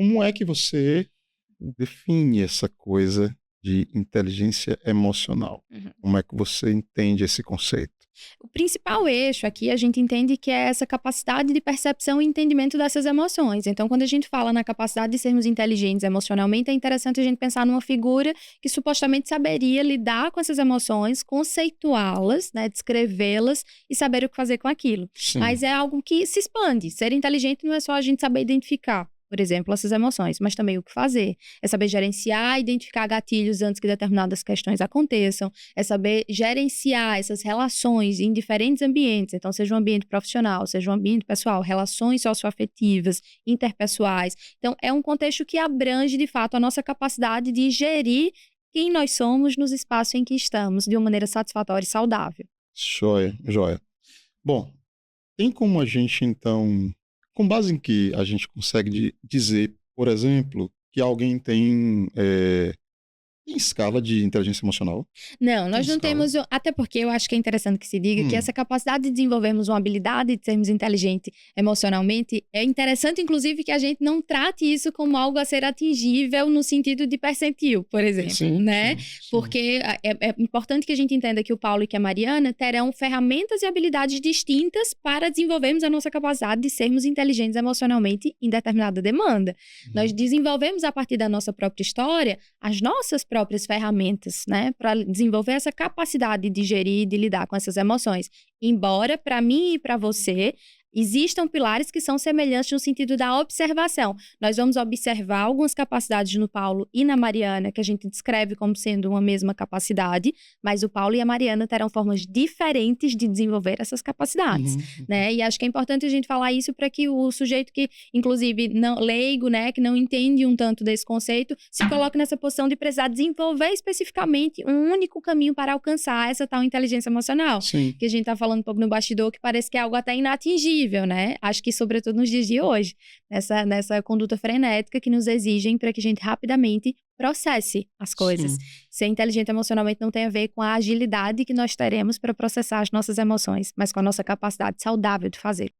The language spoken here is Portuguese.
como é que você define essa coisa de inteligência emocional? Uhum. Como é que você entende esse conceito? O principal eixo aqui a gente entende que é essa capacidade de percepção e entendimento dessas emoções. Então, quando a gente fala na capacidade de sermos inteligentes emocionalmente, é interessante a gente pensar numa figura que supostamente saberia lidar com essas emoções, conceituá-las, né, descrevê-las e saber o que fazer com aquilo. Sim. Mas é algo que se expande. Ser inteligente não é só a gente saber identificar, por exemplo, essas emoções, mas também o que fazer. É saber gerenciar e identificar gatilhos antes que determinadas questões aconteçam. É saber gerenciar essas relações em diferentes ambientes. Então, seja um ambiente profissional, seja um ambiente pessoal, relações socioafetivas, interpessoais. Então, é um contexto que abrange, de fato, a nossa capacidade de gerir quem nós somos nos espaços em que estamos, de uma maneira satisfatória e saudável. Joia, joia. Bom, tem como a gente, então, com base em que a gente consegue dizer, por exemplo, que alguém tem escala de inteligência emocional? Não, Tem nós não escala? temos. Até porque eu acho que é interessante que se diga que essa capacidade de desenvolvermos uma habilidade de sermos inteligentes emocionalmente, é interessante, inclusive, que a gente não trate isso como algo a ser atingível no sentido de percentil, por exemplo, Sim, né? sim, sim. Porque é importante que a gente entenda que o Paulo e que a Mariana terão ferramentas e habilidades distintas para desenvolvermos a nossa capacidade de sermos inteligentes emocionalmente em determinada demanda. Nós desenvolvemos, a partir da nossa própria história, as nossas próprias ferramentas, né, para desenvolver essa capacidade de gerir e de lidar com essas emoções. Embora, para mim e para você, existam pilares que são semelhantes no sentido da observação. Nós vamos observar algumas capacidades no Paulo e na Mariana, que a gente descreve como sendo uma mesma capacidade, mas o Paulo e a Mariana terão formas diferentes de desenvolver essas capacidades, né? E acho que é importante a gente falar isso para que o sujeito que, inclusive, não leigo, né, que não entende um tanto desse conceito, se coloque nessa posição de precisar desenvolver especificamente um único caminho para alcançar essa tal inteligência emocional. Sim. Que a gente tá falando um pouco no bastidor, que parece que é algo até inatingível, né? Acho que sobretudo nos dias de hoje, nessa conduta frenética que nos exigem para que a gente rapidamente processe as coisas. Sim. Ser inteligente emocionalmente não tem a ver com a agilidade que nós teremos para processar as nossas emoções, mas com a nossa capacidade saudável de fazer.